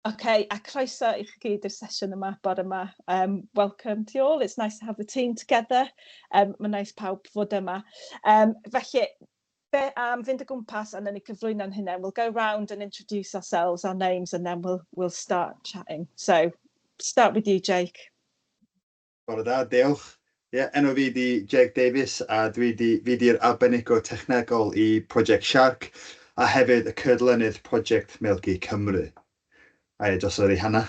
Okay, a croeso I chi gyd i'r sesiwn yma bore yma. Welcome to you all. It's nice to have the team together. Mae'n nice pawb fod yma. Felly, fynd o gwmpas and then ni cyflwyno'n hynny. We'll go round and introduce ourselves, our names, and then we'll start chatting. So, start with you, Jake. Bore da, diolch. Enw fi di Jake Davies a fi di'r arbenigo technegol I Project SIARC a hefyd y cydlynydd Project Melgi Cymru. Ai, dros yr Hannah.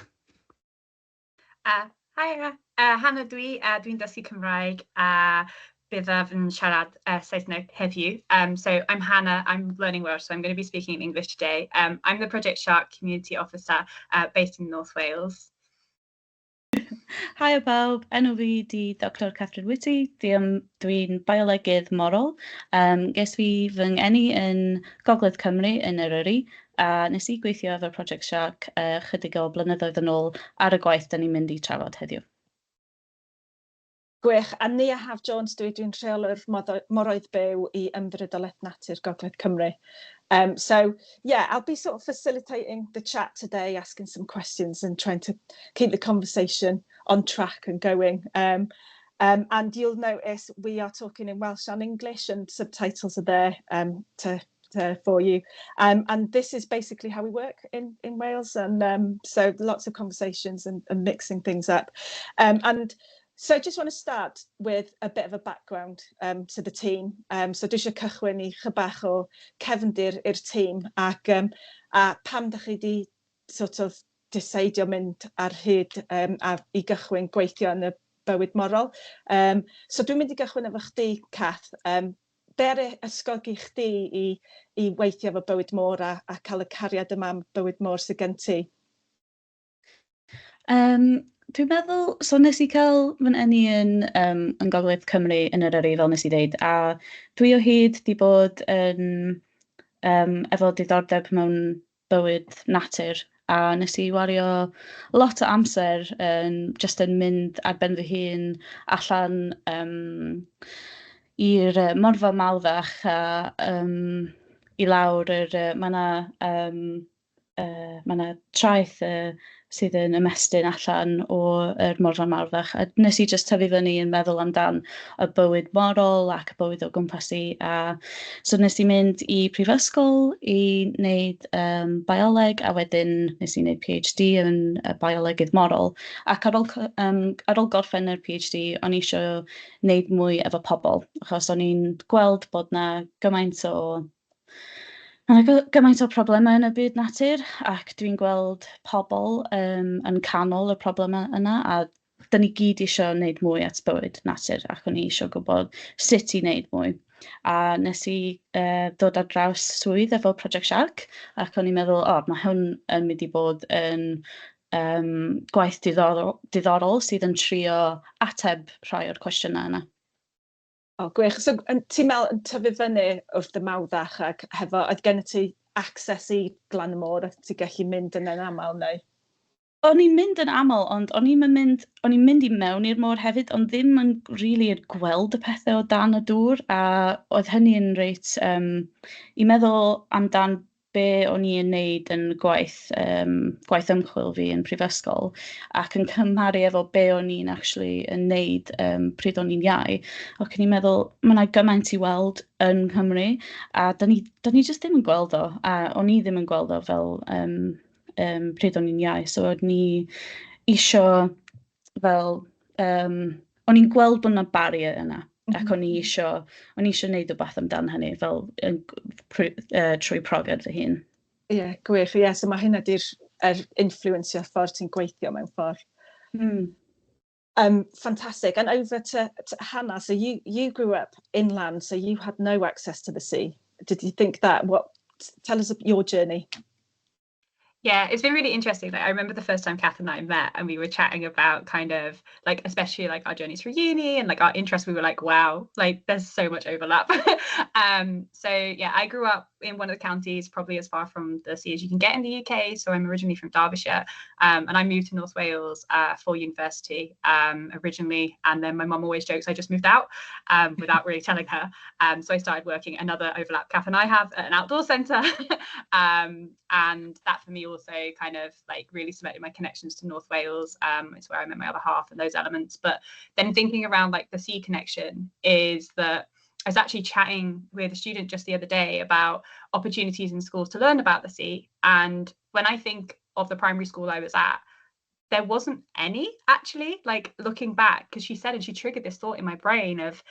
Hi, Hannah dwi'n dysgu Cymraeg a byddaf yn siarad Saesneg heddiw. So I'm Hannah, I'm learning Welsh, so I'm going to be speaking in English today. I'm the Project SIARC Community Officer based in North Wales. Hi bawb, enw fi di Dr Catherine Whitty, dwi'n biolegydd moral. Ges fi fy ngeni yn Gogledd Cymru yn Eryri, a nes I gweithio efo Project SIARC chydig o blynyddoedd yn ôl ar y gwaith da ni'n mynd I trafod heddiw. Gwych, a Nia Haf Jones dwi'n rheolwr moroedd byw I Ymddiriedolaeth Natur Gogledd Cymru. So, yeah, I'll be sort of facilitating the chat today, asking some questions and trying to keep the conversation on track and going. And you'll notice we are talking in Welsh and English and subtitles are there for you. And this is basically how we work in Wales. And so lots of conversations and mixing things up. And so I just want to start with a bit of a background to the team. So dwi eisiau cychwyn I chybach o cefndir i'r tîm ac a pam dach chi di sort of decidio mynd ar hyd I gychwyn gweithio yn y bywyd morol. So dwi'n mynd I gychwyn efo chdi, Cath. Be ar ysgogi chdi I weithio efo bywyd môr a cael y cariad yma am bywyd môr sydd gen ti? Dwi'n meddwl, so nes I cael fy eni yn Gogledd Cymru yn Eryri fel nes I ddeud, a dwi o hyd di bod yn efo diddordeb mewn bywyd natur, a nes I wario lot o amser just yn mynd ar ben fy hun allan i'r morfa malfach a I lawr ma' 'na traeth sydd yn ymestyn allan o'r morfa malfach a nes I just tyfu fyny yn meddwl amdan y bywyd morol ac y bywyd o gwmpas I a so nes I mynd I prifysgol I wneud bioleg a wedyn nes I wneud PhD yn biolegydd moral ac ar ôl gorffen yr PhD o'n I isio wneud mwy efo pobl achos o'n i'n gweld bod 'na gymaint o problemau yn y byd natur ac dwi'n gweld pobl yn canol y problemau yna a dyn ni gyd isio wneud mwy at bywyd natur ac o'n I isio gwybod sut I wneud mwy. A nes I dod ar draws swydd efo Project SIARC ac o'n i'n meddwl, mae hwn yn mynd I bod yn gwaith diddorol sydd yn trio ateb rhai o'r cwestiynau yna. O, gwych. So, ti'n meddwl yn tyfu fyny wrth y mawddach ac hefo, oedd gen ti access I glan y môr a ti'n gallu mynd yn aml neu? O'n i'n mynd yn aml, ond o'n i'n mynd I mewn i'r môr hefyd, ond ddim yn really gweld y pethau o dan y dŵr, a oedd hynny yn reit, I meddwl amdan be o'n I yn wneud yn gwaith ymchwil fi yn prifysgol, ac yn cymharu efo be o'n i'n actually yn wneud pryd o'n i'n iau, ac o'n i'n meddwl, mae 'na gymaint I weld yn Nghymru, a da ni just ddim yn gweld o, a o'n I ddim yn gweld o fel pryd o'n i'n iau, so o'n I isio fel, o'n i'n gweld bod 'na barrier yna, ac o'n I isio wneud rhywbeth amdan hynny fel trwy profiad fy hun. Ie, gwych, ie, so mae hynna di'r influenceio'r ffordd ti'n gweithio mewn ffordd. Fantastic, and over to Hannah, so you grew up inland, so you had no access to the sea. Did you think that? Tell us your journey. Yeah, it's been really interesting. Like, I remember the first time Kath and I met and we were chatting about kind of like, especially like our journeys through uni and like our interests. We were like, wow, like there's so much overlap. So yeah, I grew up in one of the counties, probably as far from the sea as you can get in the UK. So I'm originally from Derbyshire, and I moved to North Wales for university originally. And then my mum always jokes I just moved out without really telling her. So I started working, another overlap Kath and I have, at an outdoor centre. And that for me also kind of like really cemented my connections to North Wales. It's where I met my other half and those elements. But then thinking around like the sea connection is that I was actually chatting with a student just the other day about opportunities in schools to learn about the sea. And when I think of the primary school I was at, there wasn't any, actually, like looking back, because she said, and she triggered this thought in my brain of,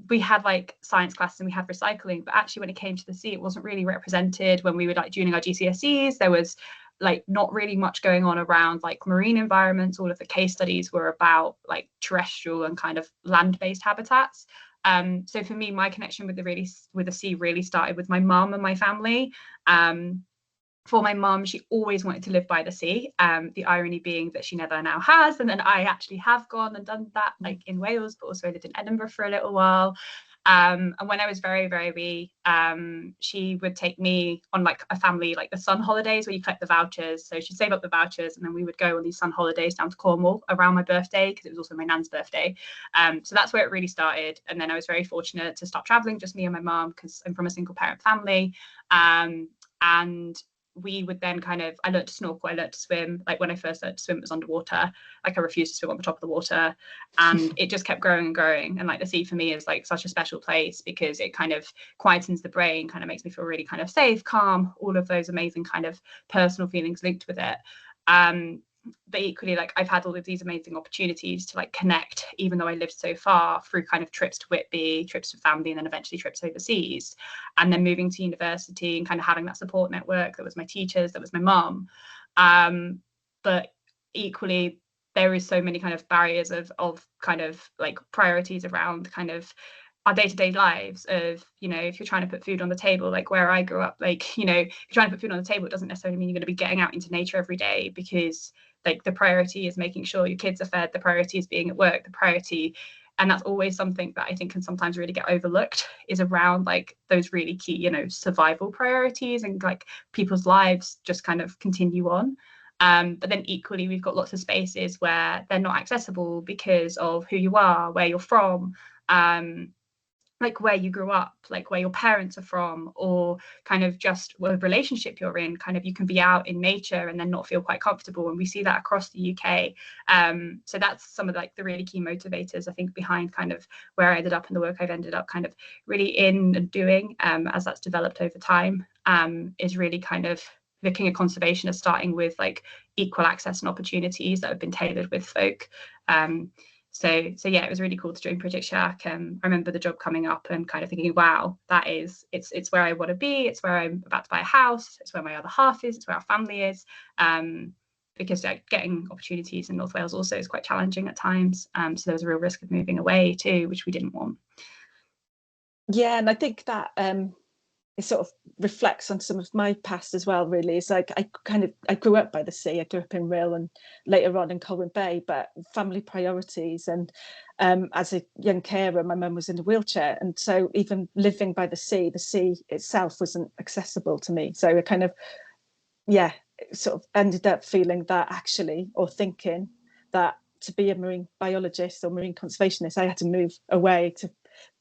we had like science classes and we had recycling, but actually when it came to the sea, it wasn't really represented. When we were like doing our GCSEs, there was like not really much going on around like marine environments. All of the case studies were about like terrestrial and kind of land-based habitats. So for me, my connection with the sea really started with my mum and my family. For my mum, she always wanted to live by the sea. The irony being that she never now has, and then I actually have gone and done that, like in Wales, but also I lived in Edinburgh for a little while. And when I was very, very wee, she would take me on like a family, like the sun holidays where you collect the vouchers. So she'd save up the vouchers and then we would go on these sun holidays down to Cornwall around my birthday, because it was also my nan's birthday. So that's where it really started. And then I was very fortunate to start traveling, just me and my mum, because I'm from a single parent family. And we would then kind of, I learned to snorkel, I learned to swim. Like when I first learned to swim, it was underwater. Like I refused to swim on the top of the water, and it just kept growing and growing. And like the sea for me is like such a special place because it kind of quietens the brain, kind of makes me feel really kind of safe, calm, all of those amazing kind of personal feelings linked with it. But equally, like I've had all of these amazing opportunities to like connect, even though I lived so far, through kind of trips to Whitby, trips with family, and then eventually trips overseas. And then moving to university and kind of having that support network that was my teachers, that was my mum. But equally, there is so many kind of barriers of kind of like priorities around kind of our day-to-day lives of, you know, if you're trying to put food on the table, like where I grew up, like, you know, if you're trying to put food on the table, it doesn't necessarily mean you're going to be getting out into nature every day, because like the priority is making sure your kids are fed, the priority is being at work, the priority, and that's always something that I think can sometimes really get overlooked, is around like those really key, you know, survival priorities, and like people's lives just kind of continue on. But then equally, we've got lots of spaces where they're not accessible because of who you are, where you're from, like where you grew up, like where your parents are from, or kind of just what relationship you're in. Kind of you can be out in nature and then not feel quite comfortable, and we see that across the UK. So that's some of like the really key motivators, I think, behind kind of where I ended up and the work I've ended up kind of really in and doing, as that's developed over time, is really kind of looking at conservation as starting with like equal access and opportunities that have been tailored with folk. So yeah, it was really cool to join Project SIARC. I remember the job coming up and kind of thinking, wow, that is, it's where I want to be. It's where I'm about to buy a house. It's where my other half is. It's where our family is. Because getting opportunities in North Wales also is quite challenging at times. So there was a real risk of moving away too, which we didn't want. Yeah, and I think that it sort of reflects on some of my past as well, really. It's like I grew up by the sea. I grew up in Rhyl and later on in Colwyn Bay, but family priorities, and as a young carer, my mum was in a wheelchair, and so even living by the sea itself wasn't accessible to me. So I kind of, yeah, sort of ended up feeling that actually, or thinking that to be a marine biologist or marine conservationist, I had to move away to,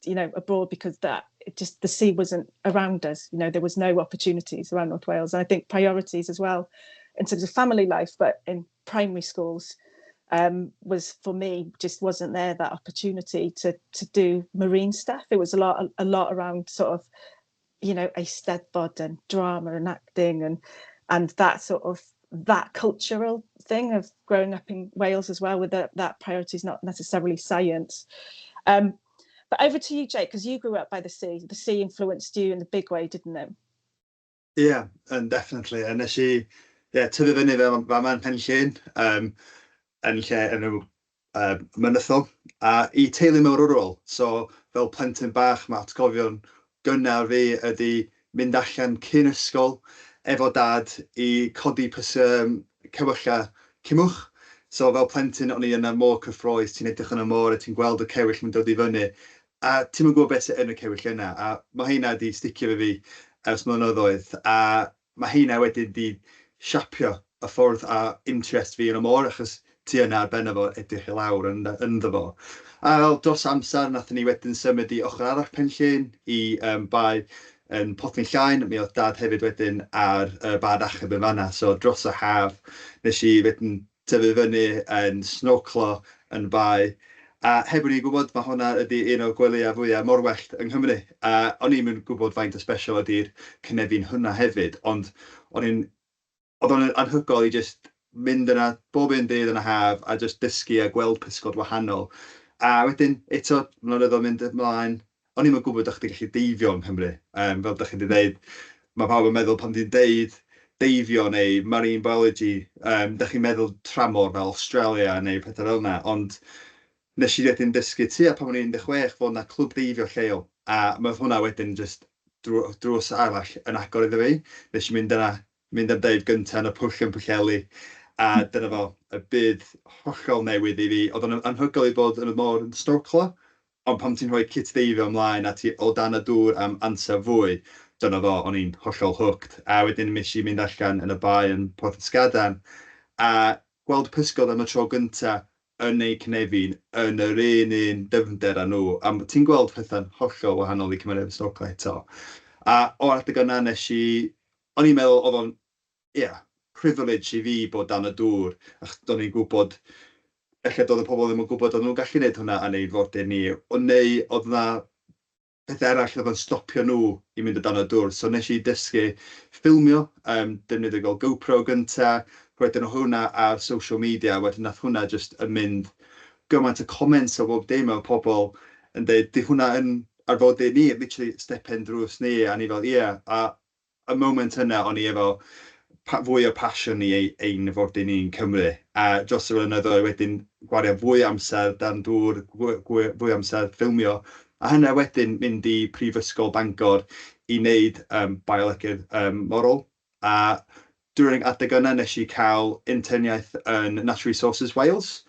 you know, abroad, because that it just, the sea wasn't around us. You know, there was no opportunities around North Wales. And I think priorities as well in terms of family life, but in primary schools, was for me, just wasn't there that opportunity to do marine stuff. It was a lot around sort of, you know, Eisteddfod and drama and acting and that sort of, that cultural thing of growing up in Wales as well, with that priority is not necessarily science. But over to you, Jake, because you grew up by the sea. The sea influenced you in a big way, didn't it? Yeah, and definitely. And nes I, tyfu fyny fe ma'n Chynllun, yn lle enw Mynyddol, a I teulu mawrwrol. So fel plentyn bach, mae atgofion gynnar fi ydi mynd allan cyn ysgol efo dad I codi cewylla Cymwch. So fel plentyn, o'n I yn y môr cyffroes, ti'n edrych yn y môr a ti'n gweld y cewyll yn dod I fyny. A ti'n gwybod beth sy'n yn y cewyll yna. A mae hynna wedi sticio fy fi ers blynyddoedd. A mae hynna wedi di siapio y ffordd a interest fi yn y môr, achos ti yna ar ben efo edrych I lawr ynddo fo. A dros amser, nathon ni wedyn symud I ochr arall Chynllun I bai yn Potyn Llaen, mi oedd dad hefyd wedyn ar bad achub yn fanna, so dros y haf nes i wedyn tyfu fyny yn snowclo yn bai. A heb o'n i'n gwybod, mae hwnna ydy un o gwelyau fwyaf morwellt yng Nghymru. A o'n i'n gwybod faint o special ydy'r cynefin hwnna hefyd, ond oedd o'n anhygoel i just mynd yna bob un dydd yn y haf a just dysgu a gweld pysgod wahanol. A wedyn, eto, mlynedd o'n mynd ymlaen, o'n i'n gwybod ydych chi'n gallu deifio yng Nghymru. Fel ydych chi wedi dweud, mae pawb yn meddwl pan di'n deud deifio neu marine biology, ydych chi'n meddwl tramor fel Australia neu pethau fel yna, ond nes i wedyn dysgu tua pan o'n i'n 16 fod yna clwb deifio lleol. A mae hwnna wedyn just drws arall yn agor iddo fi. Nes i mynd yna, mynd am deud gyntaf yn y pwll yn Pwllheli. A dyna fo, y byd hollol newydd i fi. Oedd o'n anhygoel i bod yn y môr yn snorclo, ond pam ti'n rhoi kit deifio ymlaen a ti o dan y dŵr am ansaf fwy, dyna fo, o'n i'n hollol hooked. A wedyn nes i mynd allan yn y bai yn Porth Ysgadan a gweld pysgod am y tro gyntaf yn eu cynefin yn yr un dyfnder â nhw. A ti'n gweld pethau'n hollol wahanol i cymryd y snorclo eto. A o'r adeg yna nes i, o'n i'n meddwl oedd o'n, privilege i fi bod dan y dŵr, ac do'n i'n gwybod, efallai doedd y pobl ddim yn gwybod oedd nhw'n gallu gwneud hwnna a wneud fordir ni, ond neu oedd yna pethau arall oedd yn stopio nhw i mynd o dan y dŵr. So nes i dysgu ffilmio, defnyddio fel GoPro gynta, wedyn o hwnna ar social media, wedyn nath hwnna just yn mynd gymaint o comments o bob dim o pobl yn dweud, di hwnna yn arfordir ni, literally stepen drws ni, a ni fel, a y moment yna o'n i efo fwy o passion i ein arfordir ni'n Cymru. A dros y flynyddoedd wedyn gwario fwy amser dan dŵr, fwy amser ffilmio. A hynna wedyn mynd i Prifysgol Bangor i wneud biolegau moral. A drwy'r adeg yna nes i cael interniaeth yn Natural Resources Wales.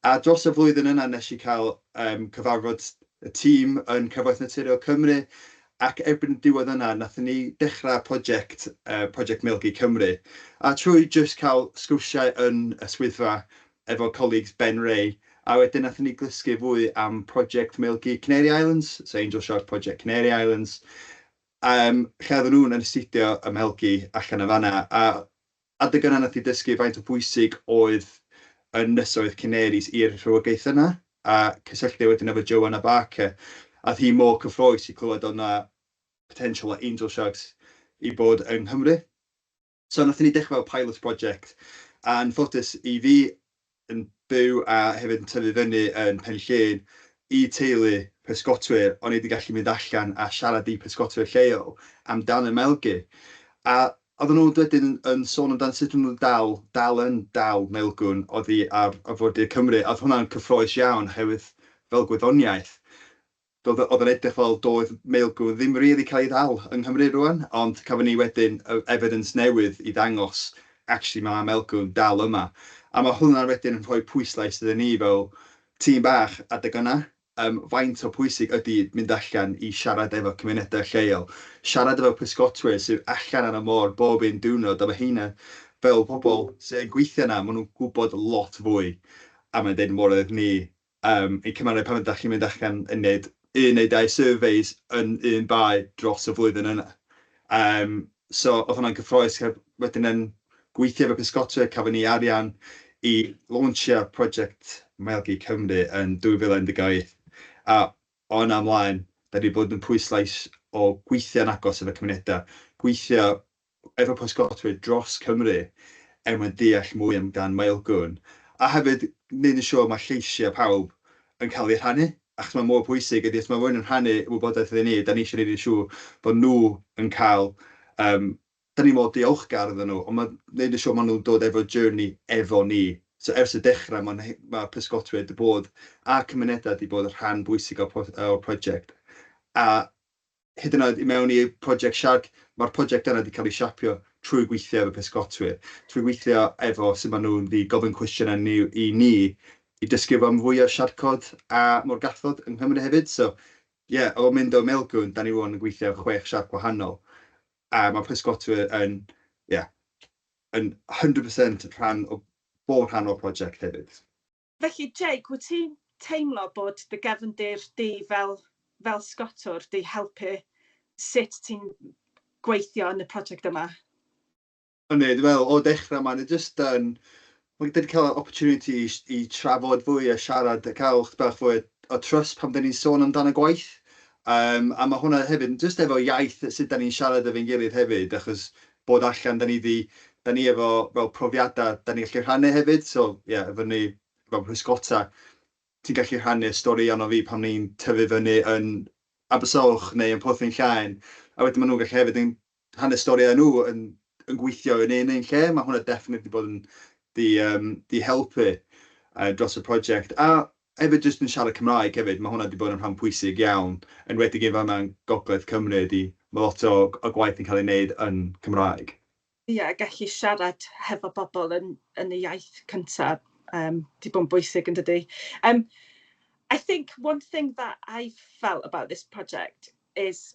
A dros y flwyddyn yna nes i cael cyfarfod y tîm yn Cyfoeth Naturiol Cymru. Ac erbyn diwedd yna, nathon ni dechrau Project Milky Cymru. A trwy just cael sgwrsiau yn y swyddfa efo colleagues Ben Ray. A wedyn nathon ni glusgu fwy am Project Milky Canary Islands, so Angel Shark Project Canary Islands. Lle oedden nhw'n yn astudio ymhelgu allan o fanna. A adeg yna nath i dysgu faint o bwysig oedd y nysoedd Canaries i'r rhywogaeth yna. A cysylltu wedyn efo Joanna Barker. A hi mor cyffroes i clywed o'na potential o angel sharks i bod yng Nghymru. So nathon ni dechrau fel pilot project. A yn ffodus i fi yn byw a hefyd yn tyfu fyny yn Penllyn i teulu pysgotwyr, o'n i wedi gallu mynd allan a siarad i pysgotwyr lleol amdan y melgu. A oedden nhw wedyn yn sôn amdan sut nhw'n dal melgwn oddi ar arfordir Cymru. A oedd hwnna'n cyffroes iawn hefyd fel gwyddoniaeth. Oedd yn edrych fel doedd meilgwn ddim rili cael ei ddal yng Nghymru rwan, ond cafon ni wedyn evidence newydd i ddangos actually mae meilgwn dal yma. A mae hwnna wedyn yn rhoi pwyslais iddyn ni fel tîm bach adeg yna. Faint o pwysig ydy mynd allan i siarad efo cymunedau lleol, siarad efo pysgotwyr sydd allan ar y môr bob un diwrnod, a mae hynna fel pobl sy'n gweithio yna, maen nhw'n gwybod lot fwy am y dyn môrydd ni. I cymaru pan ydych chi'n mynd allan yn wneud un neu dau surveys yn un bai dros y flwyddyn yna. So oedd hwnna'n gyffroes wedyn yn gweithio efo pysgotwyr, cafon ni arian i launchio Project Milky Cymru yn 2011. A o'n amlaen, da ni bod yn pwyslais o gweithio'n agos efo cymunedau, gweithio efo pysgotwyr dros Cymru mwyn deall mwy amdan meilgwn. A hefyd, wneud yn siŵr mae lleisiau pawb yn cael eu rhannu. Achos mae mor pwysig ydy, os mae rhywun yn rhannu wybodaeth iddyn ni, da ni eisiau gwneud yn siŵr bod nhw yn cael, da ni mor diolchgar iddyn nhw, ond mae'n gwneud yn siŵr maen nhw'n dod efo journey efo ni. So ers y dechrau, mae pysgotwyr wedi bod a cymunedau wedi bod yn rhan bwysig o'r prosiect. A hyd yn oed i mewn i Project SIARC, mae'r prosiect yna wedi cael ei siapio trwy gweithio efo pysgotwyr, trwy gweithio efo sut maen nhw'n wedi gofyn cwestiynau i ni, i dysgu am fwy o siarcod a morgathod yng Nghymru hefyd. So, o mynd o melgwn, da ni wedi gweithio 6 siarc wahanol. A mae pysgotwyr yn 100% bob rhan o'r prosiect hefyd. Felly, Jake, wyt ti'n teimlo bod dy gefndir di fel sgotwr di helpu sut ti'n gweithio yn y prosiect yma? Dwi'n meddwl, o dechrau ma'n just yn... Mae wedi cael opportunity i trafod fwy a siarad a cael bach fwy o trust pan da ni'n sôn amdano gwaith. A mae hwnna hefyd, just efo iaith sut da ni'n siarad efo'n gilydd hefyd, achos bod allan da ni efo fel profiadau da ni'n gallu rhannu hefyd. So, efo ni fel pwysgota, ti'n gallu rhannu stori ono fi pan ni'n tyfu fyny yn Abersoch neu yn Porthin Llaen. A wedyn maen nhw'n gallu hefyd yn rhannu stori nhw yn gweithio yn un lle. Mae hwnna definitely bod yn di helpu dros y prosiect. A hefyd jyst yn siarad Cymraeg hefyd, mae hwnna wedi bod yn rhan pwysig iawn. Yn wedi yn fama yn Gogledd Cymru, mae lot o gwaith yn cael ei wneud yn Cymraeg. Gallu siarad hefo bobl yn y iaith cyntaf, di bod yn bwysig yn dydy. I think one thing that I felt about this project is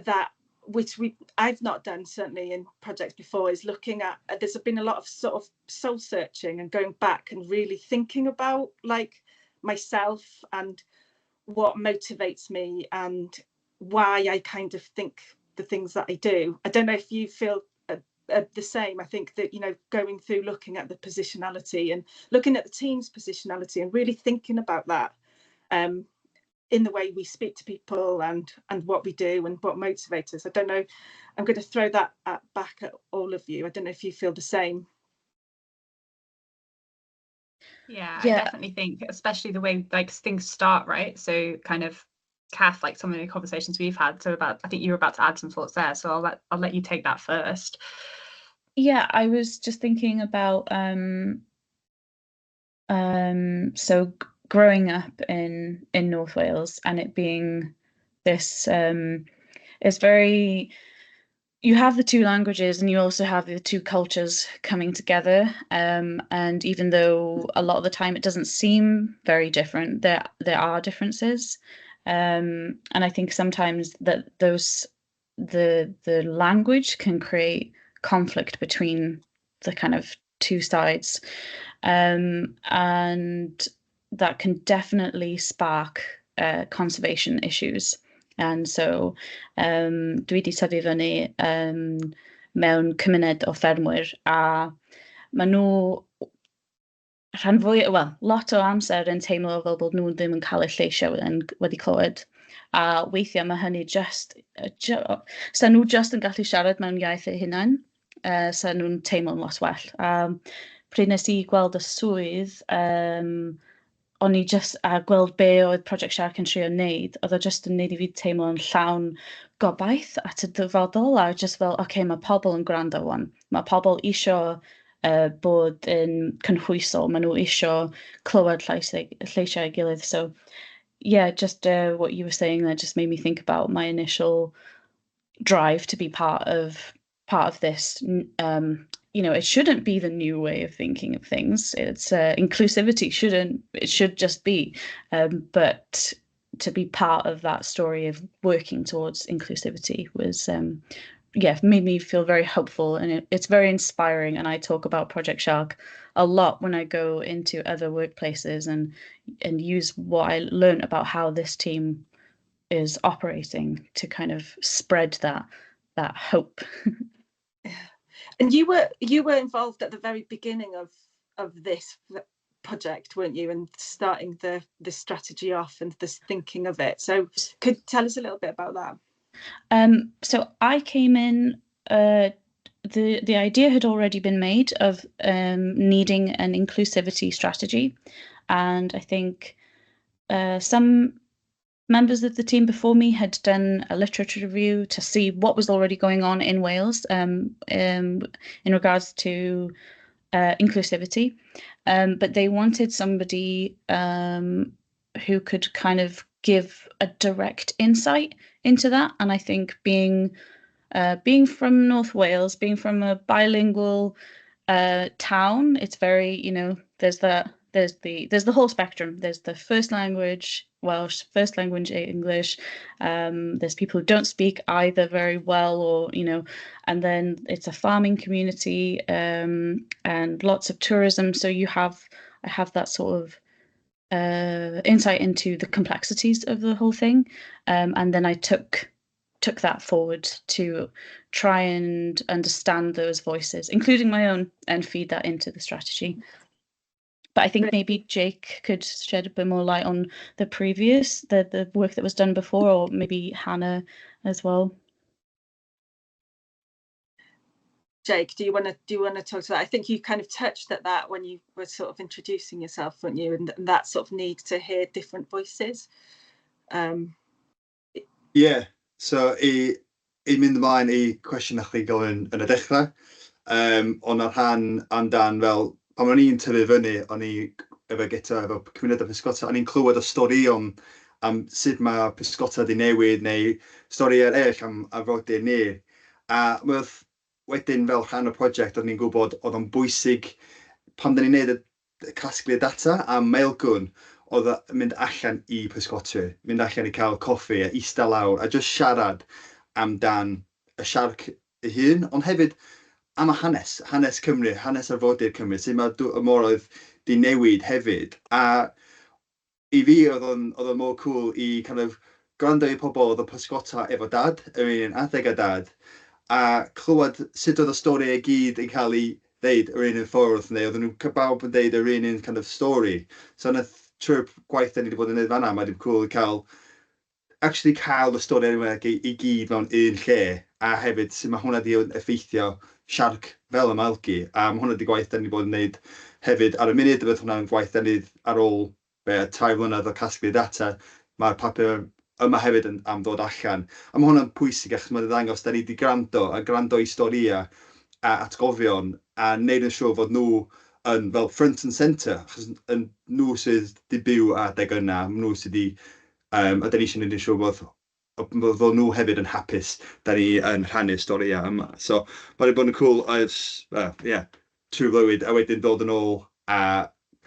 that, which I've not done certainly in projects before, is looking at, there's been a lot of sort of soul searching and going back and really thinking about like myself and what motivates me and why I kind of think the things that I do. I don't know if you feel the same. I think that, you know, going through looking at the positionality and looking at the team's positionality and really thinking about that in the way we speak to people and what we do and what motivates us. I don't know, I'm going to throw that back at all of you. I don't know if you feel the same. Yeah, I definitely think, especially the way like things start, right? So kind of Kath, like some of the conversations we've had. So I think you were about to add some thoughts there. So I'll let you take that first. Yeah, I was just thinking about so growing up in North Wales and it being this it's very, you have the two languages and you also have the two cultures coming together, and even though a lot of the time it doesn't seem very different, there are differences, and I think sometimes that the language can create conflict between the kind of two sides, and that can definitely spark conservation issues. And so dwi wedi tyfu fyny mewn cymuned o ffermwyr a maen nhw lot o amser yn teimlo fel bod nhw ddim yn cael eu lleisio wedi clywed. A weithiau mae hynny sa nhw just yn gallu siarad mewn iaith eu hunain, sa nhw'n teimlo'n lot well. Pryd nes I gweld y swydd, o'n I just a gweld be oedd Project SIARC yn trio wneud, oedd o just yn wneud I fi teimlo'n llawn gobaith at y dyfodol, a just fel, okay, mae pobl yn gwrando wan. Mae pobl isio bod yn cynhwysol, maen nhw isio clywed lleisiau ei gilydd. So, yeah, just what you were saying there just made me think about my initial drive to be part of this. You know, it shouldn't be the new way of thinking of things. It's inclusivity should just be, but to be part of that story of working towards inclusivity was, made me feel very hopeful, and it's very inspiring. And I talk about Project SIARC a lot when I go into other workplaces and use what I learned about how this team is operating to kind of spread that hope. And you were involved at the very beginning of this project, weren't you? And starting the strategy off and this thinking of it. So could you tell us a little bit about that? So I came in, the idea had already been made of needing an inclusivity strategy. And I think some members of the team before me had done a literature review to see what was already going on in Wales in regards to inclusivity, but they wanted somebody who could kind of give a direct insight into that. And I think being from North Wales, being from a bilingual town, it's very, you know, there's the whole spectrum. There's the first language Welsh, first language English. There's people who don't speak either very well, or, you know, and then it's a farming community and lots of tourism. So I have that sort of insight into the complexities of the whole thing. And then I took took that forward to try and understand those voices, including my own, and feed that into the strategy. But I think maybe Jake could shed a bit more light on the work that was done before, or maybe Hannah as well. Jake, do you want to talk to that? I think you kind of touched at that when you were sort of introducing yourself, weren't you? And that sort of need to hear different voices. Yeah, so i mynd ymlaen I cwestiwn chi gofyn yn y dechrau. Ond ar rhan amdan fel, pan o'n i'n tyfu fyny, o'n i efo cymuned o pysgota, o'n i'n clywed y stori am sut mae pysgota di newid, neu stori eraill am arfordir ni. A wedyn fel rhan o prosiect, o'n i'n gwybod oedd o'n bwysig pan da ni'n neud y casglu data am mailgwn, oedd mynd allan I pysgotwyr, mynd allan I cael coffi a ista lawr a just siarad amdan y SIARC ei hun, ond hefyd am y hanes Cymru, hanes arfordir Cymru, sut mae y moroedd di newid hefyd. A I fi oedd o'n mor cool I kind of gwrando I pobl oedd y pysgota efo dad, yr un adeg a dad, a clywed sut oedd y stori I gyd yn cael I ddeud yr un ffordd, neu oedd nhw'n bawb yn deud yr un kind of stori. So trwy'r gwaith da ni wedi bod yn neud fan'na, mae'n cool cael y stori enwog I gyd mewn un lle, a hefyd sut mae hwnna wedi effeithio SIARC fel ymwelgu, a mae hwnna wedi gwaith da ni wedi bod yn neud hefyd ar y munud, bydd hwnna'n gwaith da ni ar ôl 3 flynedd o casglu data, mae'r papur yma hefyd am ddod allan. A mae hwnna'n pwysig achos mae'n ddangos da ni wedi gwrando I storia a atgofion a neud yn siŵr fod nhw yn fel front and centre, achos nhw sydd wedi byw adeg yna, nhw sydd wedi, a da ni eisiau neud yn siŵr bod nhw hefyd yn hapus da ni yn rhannu'r storia yma. So mae'n bod yn cool, trwy flywyd, a wedyn dod yn ôl a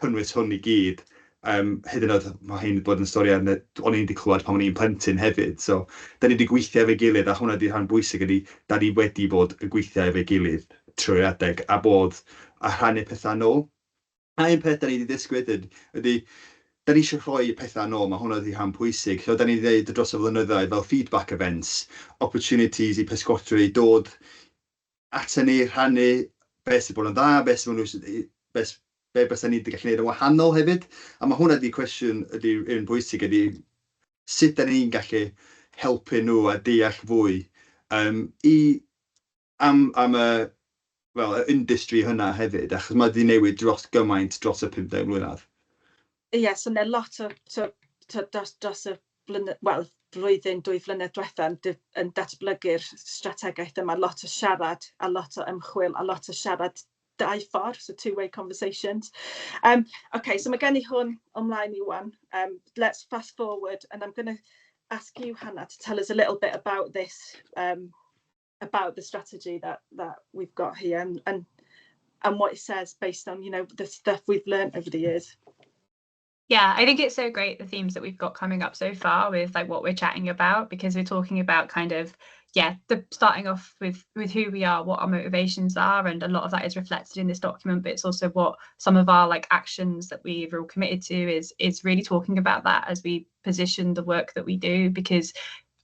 cynnwys hwn I gyd. Hyd yn oed mae hyn wedi bod yn stori o'n i'n wedi clywed pan o'n i'n plentyn hefyd. So, da ni wedi gweithio efo'i gilydd, a hwnna wedi rhan bwysig ydy, da ni wedi bod yn gweithio efo'i gilydd trwy'r adeg, a bod a rhannu pethau nôl. A un peth da ni wedi disgwyl ydy, da ni eisiau rhoi pethau nôl, mae hwnna wedi rhan pwysig. So, da ni wedi dweud dros y flynyddoedd fel feedback events, opportunities I pysgotwyr I dod ata ni, rhannu beth sydd bod yn dda, beth sydd ni wedi gallu gwneud yn wahanol hefyd. A mae hwnna wedi cwestiwn ydy un bwysig ydy sut da ni'n gallu helpu nhw a deall fwy am y industry hynna hefyd, achos mae wedi newid dros gymaint dros y 15 mlynedd. Ie, so yna lot o dros y blwyddyn, 2 flynedd diwethaf yn datblygu'r strategaeth yma, lot o siarad a lot o ymchwil a lot o siarad dau ffordd, so two-way conversations. Okay, so mae gen I hwn ymlaen I wan. Let's fast forward, and I'm going to ask you, Hannah, to tell us a little bit about this, about the strategy that we've got here, and what it says based on, the stuff we've learned over the years. Yeah, I think it's so great, the themes that we've got coming up so far with like what we're chatting about, because we're talking about kind of, starting off with who we are, what our motivations are, and a lot of that is reflected in this document, but it's also what some of our like actions that we've all committed to is really talking about that as we position the work that we do, because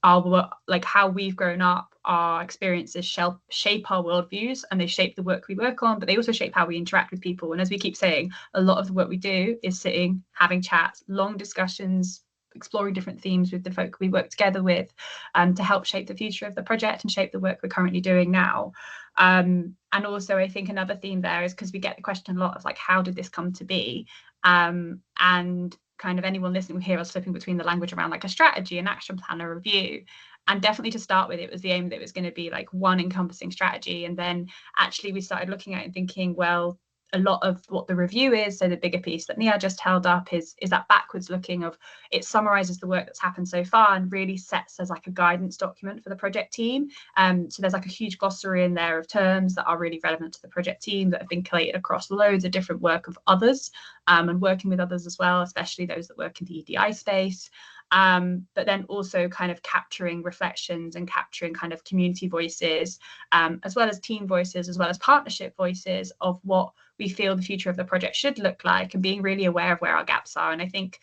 our like how we've grown up, our experiences shape our worldviews, and they shape the work we work on, but they also shape how we interact with people. And as we keep saying, a lot of the work we do is sitting, having chats, long discussions, exploring different themes with the folk we work together with, to help shape the future of the project and shape the work we're currently doing now. And also I think another theme there is because we get the question a lot of like, how did this come to be? And kind of anyone listening will hear us flipping between the language around like a strategy, an action plan, a review. And definitely to start with, it was the aim that it was going to be like one encompassing strategy. And then actually we started looking at it and thinking, well, a lot of what the review is, so the bigger piece that Nia just held up is that backwards looking of, it summarizes the work that's happened so far and really sets as like a guidance document for the project team. So there's like a huge glossary in there of terms that are really relevant to the project team that have been collated across loads of different work of others, and working with others as well, especially those that work in the EDI space. But then also kind of capturing reflections and capturing kind of community voices, as well as team voices, as well as partnership voices of what we feel the future of the project should look like, and being really aware of where our gaps are. And I think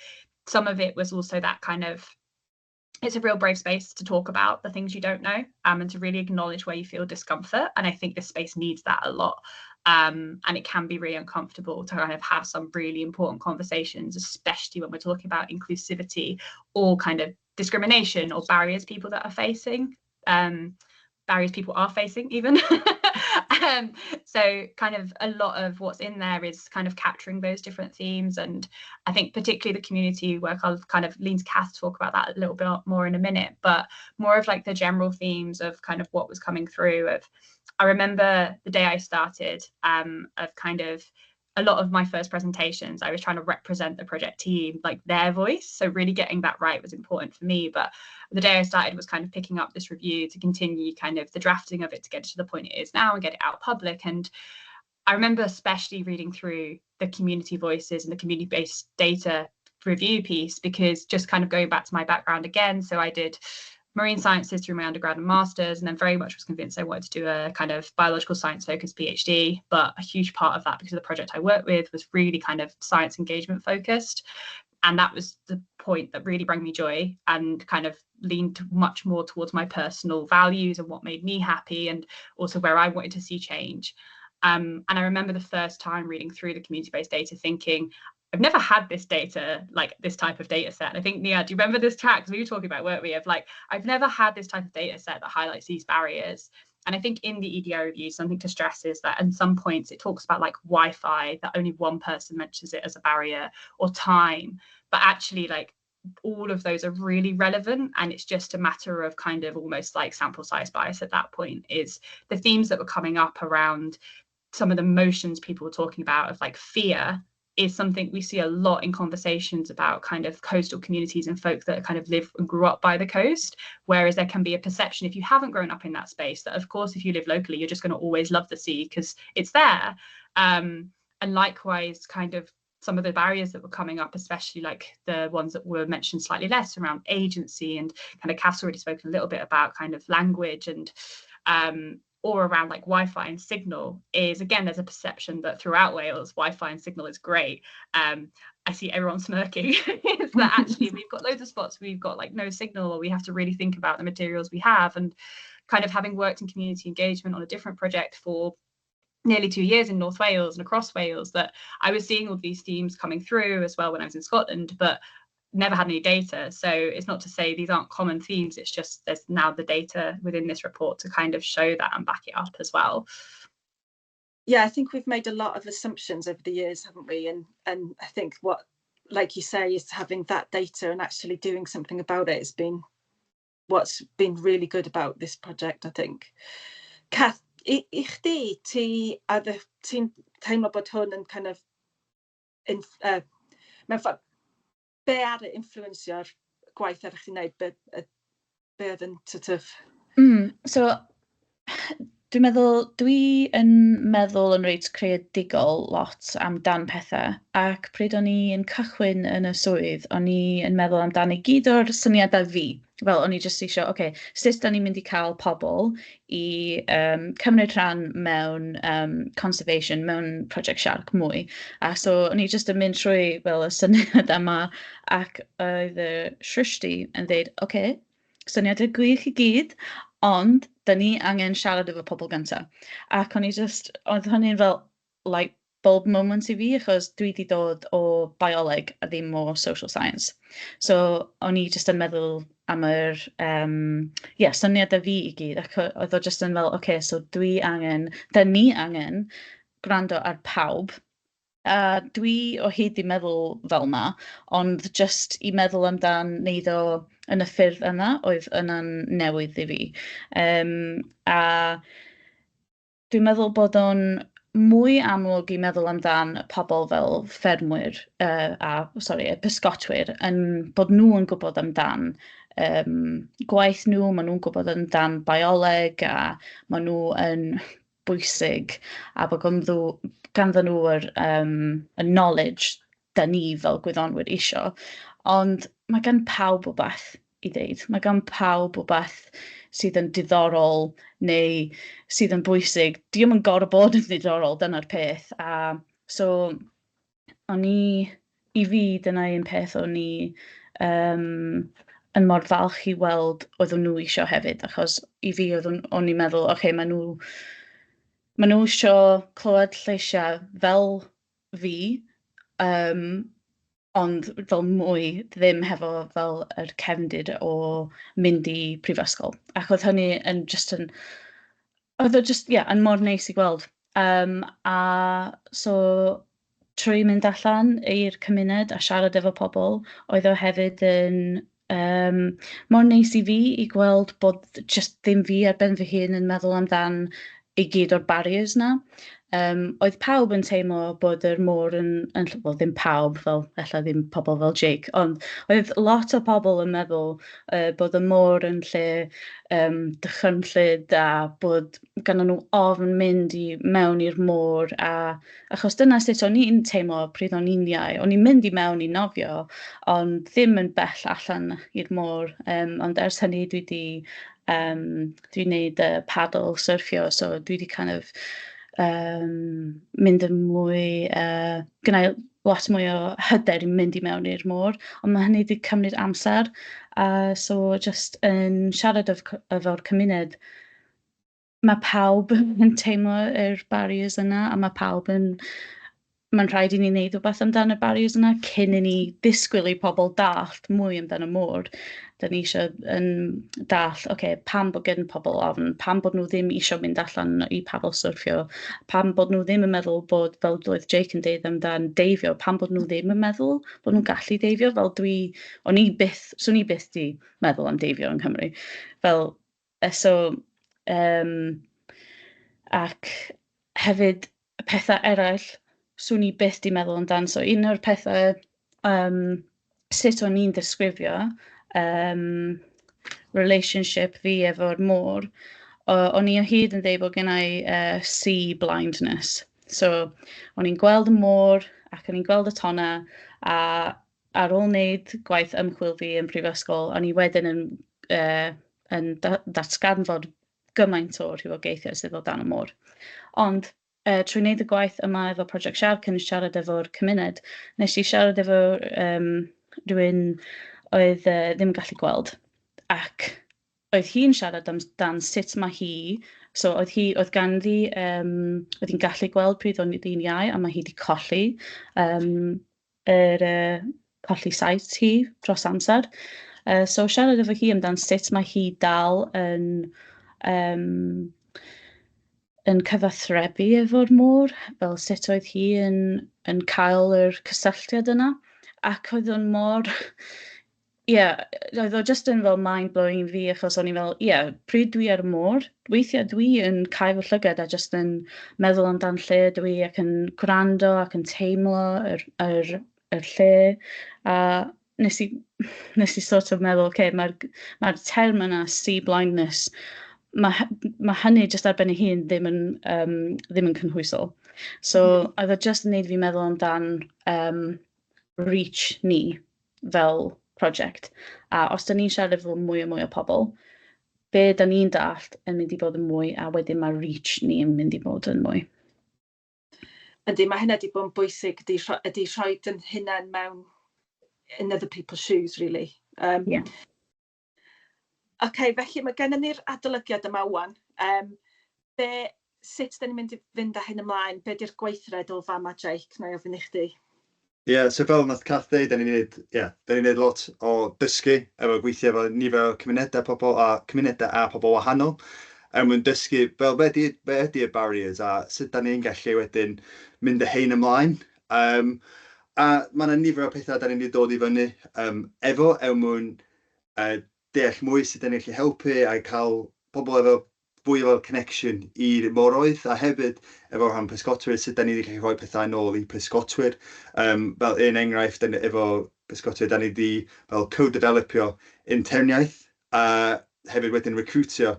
some of it was also that kind of it's a real brave space to talk about the things you don't know, and to really acknowledge where you feel discomfort. And I think this space needs that a lot. And it can be really uncomfortable to kind of have some really important conversations, especially when we're talking about inclusivity or kind of discrimination or barriers people that are facing, barriers people are facing even. So kind of a lot of what's in there is kind of capturing those different themes. And I think particularly the community work, I'll kind of lean to Kath to talk about that a little bit more in a minute, but more of like the general themes of kind of what was coming through. I remember the day I started, of kind of a lot of my first presentations, I was trying to represent the project team, like their voice. So really getting that right was important for me. But the day I started was kind of picking up this review to continue kind of the drafting of it to get it to the point it is now and get it out public. And I remember especially reading through the community voices and the community-based data review piece, because just kind of going back to my background again. So I did marine sciences through my undergrad and masters, and then very much was convinced I wanted to do a kind of biological science focused PhD. But a huge part of that, because of the project I worked with, was really kind of science engagement focused. And that was the point that really brought me joy and kind of leaned much more towards my personal values and what made me happy, and also where I wanted to see change. And I remember the first time reading through the community-based data thinking, I've never had this data, like this type of data set. And I think, Nia, do you remember this track? Because we were talking about, weren't we, of like, I've never had this type of data set that highlights these barriers. And I think in the EDI review, something to stress is that at some points it talks about like Wi-Fi, that only one person mentions it as a barrier, or time. But actually, like, all of those are really relevant, and it's just a matter of kind of almost like sample size bias at that point. Is the themes that were coming up around some of the emotions people were talking about of like fear is something we see a lot in conversations about kind of coastal communities and folk that kind of live and grew up by the coast, whereas there can be a perception, if you haven't grown up in that space, that of course if you live locally you're just going to always love the sea because it's there. And likewise, kind of some of the barriers that were coming up, especially like the ones that were mentioned slightly less around agency, and kind of Kath's already spoken a little bit about kind of language, and or around like Wi-Fi and signal, is again, there's a perception that throughout Wales Wi-Fi and signal is great. I see everyone smirking. Is that actually we've got loads of spots we've got like no signal, or we have to really think about the materials we have. And kind of having worked in community engagement on a different project for nearly 2 years in North Wales and across Wales, that I was seeing all these themes coming through as well when I was in Scotland, but never had any data. So it's not to say these aren't common themes, it's just there's now the data within this report to kind of show that and back it up as well. Yeah, I think we've made a lot of assumptions over the years, haven't we? And I think what, like you say, is having that data and actually doing something about it has been what's been really good about this project, I think. Kath, I chdi, ti'n teimlo bod hwn yn kind of mewn ffordd, be ar y influencio'r gwaith ar eich wneud, be oedd yn sort of... So, dwi yn meddwl yn reit creadigol lot amdan pethau, ac pryd o'n i yn cychwyn yn y swydd, o'n i yn meddwl amdano gyd o'r syniadau fi. Fel, o'n i just eisiau, sut da ni'n mynd i cael pobl i cymryd rhan mewn conservation, mewn Project SIARC mwy. A so o'n i just yn mynd trwy fel y syniad yma, ac oedd y shrishti yn dweud, syniadau gwych i gyd, ond da ni angen siarad efo pobl gyntaf. Ac o'n i just, oedd hynny'n fel light bulb moment i fi, achos dwi wedi dod o bioleg a ddim o social science. So o'n i just yn meddwl am yr syniadau fi i gyd, ac oedd o just yn fel, so da ni angen gwrando ar pawb. Dwi o hyd i meddwl fel na, ond just i meddwl amdan neud o yn y ffyrdd yna oedd yna'n newydd i fi. A dwi'n meddwl bod o'n mwy amlwg i meddwl amdan pobl fel ffermwyr, y pysgotwyr, yn bod nhw yn gwybod amdan gwaith nhw, maen nhw'n gwybod amdan bioleg, a maen nhw yn bwysig, a bod ganddyn nhw'r knowledge da ni fel gwyddonwyr isio. Ond mae gan pawb o beth i ddeud. Mae gan pawb o beth sydd yn diddorol neu sydd yn bwysig. Di'm yn gorfod bod yn diddorol, dyna'r peth. So, i fi, dyna un peth o'n i yn mor falch i weld oedden nhw eisiau hefyd, achos i fi o'n i'n meddwl, okay, maen nhw eisiau clywed lleisiau fel fi, ond fel mwy ddim hefo fel yr cefndir o mynd i prifysgol. Ac oedd hynny yn oedd o just, yn mor neis i gweld. A so trwy mynd allan i'r cymuned a siarad efo pobl, oedd o hefyd yn mor neis i fi i gweld bod just ddim fi ar ben fy hun yn meddwl amdan i gyd o'r barriers na. Oedd pawb yn teimlo bod yr môr well, ddim pawb, fel ella ddim pobl fel Jake, ond oedd lot o pobl yn meddwl bod y môr yn lle dychrynllyd a bod ganddyn nhw ofn mynd mewn i'r môr, achos dyna sut o'n i'n teimlo pryd o'n i'n iau. O'n i'n mynd i mewn i nofio, ond ddim yn bell allan i'r môr, ond ers hynny dwi'n gwneud paddle surfio, so dwi wedi kind of mynd yn mwy, gynnau lot mwy o hyder i mynd i mewn i'r môr, ond mae hynny wedi cymryd amser. So just yn siarad efo'r cymuned, mae pawb yn teimlo yr barriers yna, a mae'n rhaid i ni wneud rhywbeth amdano y barriers yna cyn i ni disgwyl i pobl dallt mwy amdano y môr. Da ni eisiau dallt, pam bod gen pobl ofn, pam bod nhw ddim eisiau mynd allan i paddle surfio, pam bod nhw ddim yn meddwl bod, fel doedd Jake yn deud amdan deifio, pam bod nhw ddim yn meddwl bod nhw'n gallu deifio, fel swn i byth di meddwl am deifio yn Cymru. Ac hefyd pethau eraill, swn i byth di meddwl amdan. So un o'r pethau sut o'n i'n disgrifio relationship fi efo'r môr, o'n i o hyd yn dweud bod gennau sea blindness. So o'n i'n gweld y môr ac o'n i'n gweld y tonna, a ar ôl wneud gwaith ymchwil fi yn prifysgol, o'n i wedyn yn datganfod gymaint o rhywogaethau sydd o dan y môr. Ond trwy wneud y gwaith yma efo Project SIARC yn siarad efo'r cymuned, nes i siarad efo rhywun oedd ddim yn gallu gweld, ac oedd hi'n siarad amdan sut mae hi, so oedd hi'n gallu gweld pryd o'n i'n iau, a mae hi wedi colli colli sight hi dros amser. So siarad efo hi amdan sut mae hi dal yn cyfathrebu efo'r môr, fel sut oedd hi yn cael yr cysylltiad yna, ac oedd o'n mor, oedd o just yn fel mind-blowing fi, achos o'n i fel, pryd dwi ar y môr, weithiau dwi yn cael fy llygad a just yn meddwl amdan lle dwi, ac yn gwrando ac yn teimlo yr lle, a nes i sort of meddwl, mae'r term yna, sea blindness, mae hynny just ar ben ei hun ddim yn cynhwysol. So oedd o just yn neud fi meddwl amdan reach ni fel project. A os da ni'n siarad efo mwy o pobl, be da ni'n dallt yn mynd i bod yn mwy, a wedyn mae reach ni yn mynd i bod yn mwy. Ydy, mae hynny wedi bod yn bwysig, ydy rhoi yn hunain mewn in other people's shoes, really. Felly mae gennym ni'r adolygiad yma wan. Sut da ni'n mynd i fynd â hyn ymlaen? Be di'r gweithredu fama, Jake? Na i ofyn i chdi. So fel nath Cath ddeud, da ni'n neud lot o dysgu efo gweithio efo nifer o cymunedau a pobl wahanol. Mwyn dysgu fel be ydy'r barriers a sut da ni'n gallu wedyn mynd â hein ymlaen. A mae yna nifer o pethau da ni'n dod i fyny efo mwyn deall mwy sut da ni'n gallu helpu a cael pobl efo fwy efo connection i'r moroedd, a hefyd efo rhan pysgotwyr, sut da ni'n gallu rhoi pethau nôl i pysgotwyr. Fel un enghraifft efo pysgotwyr, da ni wedi fel co-developio interniaeth, a hefyd wedyn recruitio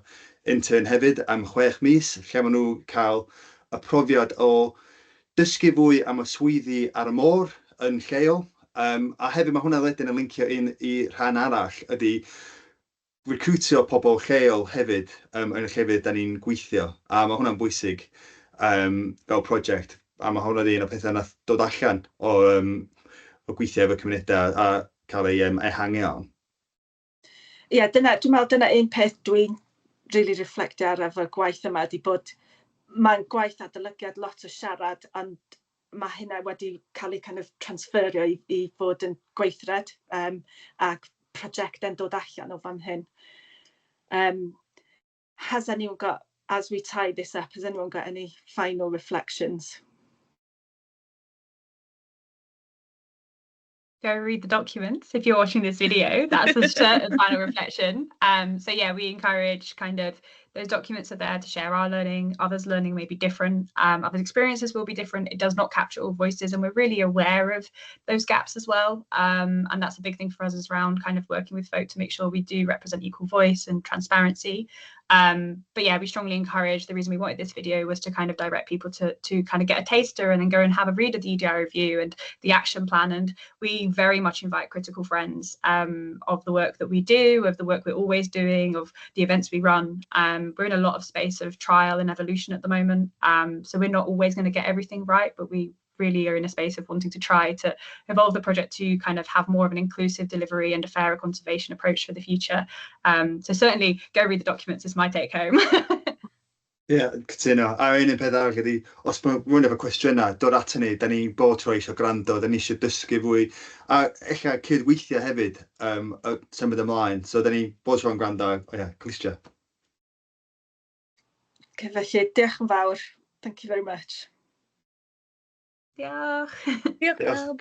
intern hefyd am 6 mis, lle maen nhw cael y profiad o dysgu fwy am y swyddi ar y môr yn lleol. A hefyd mae hwnna wedyn yn lincio i rhan arall, ydy recruitio pobl lleol hefyd yn y llefydd da ni'n gweithio. A mae hwnna'n bwysig fel project. A mae hwnna'n un o pethau nath dod allan o gweithio efo cymunedau a cael ei ehangio. Dwi'n meddwl dyna un peth dwi'n really reflectio ar efo gwaith yma ydi bod mae'n gwaith adolygiad lot o siarad, ond mae hynna wedi cael ei kind of transferio i fod yn gweithred ac prosiectau'n dod allan o fan hyn. Has anyone got, as we tie this up, has anyone got any final reflections? Go read the documents if you're watching this video. That's a certain final reflection. So yeah, we encourage kind of those documents are there to share our learning. Others' learning may be different. Others' experiences will be different. It does not capture all voices, and we're really aware of those gaps as well. And that's a big thing for us is around kind of working with folk to make sure we do represent equal voice and transparency. But yeah, we strongly encourage, the reason we wanted this video was to kind of direct people to kind of get a taster and then go and have a read of the EDI review and the action plan. And we very much invite critical friends of the work that we do, of the work we're always doing, of the events we run. We're in a lot of space of trial and evolution at the moment. So we're not always going to get everything right, but we really are in a space of wanting to try to evolve the project to kind of have more of an inclusive delivery and a fairer conservation approach for the future. So certainly go read the documents is my take home. Cytuno. A un peth arall ydy, os mae rhywun efo cwestiynau, dod at ni, da ni bod tro eisiau gwrando, da ni eisiau dysgu fwy, a eich cydweithio hefyd symud ymlaen, so da ni bod tro'n gwrando, clisio. Felly, diolch yn fawr. Thank you very much. Diolch. Diolch.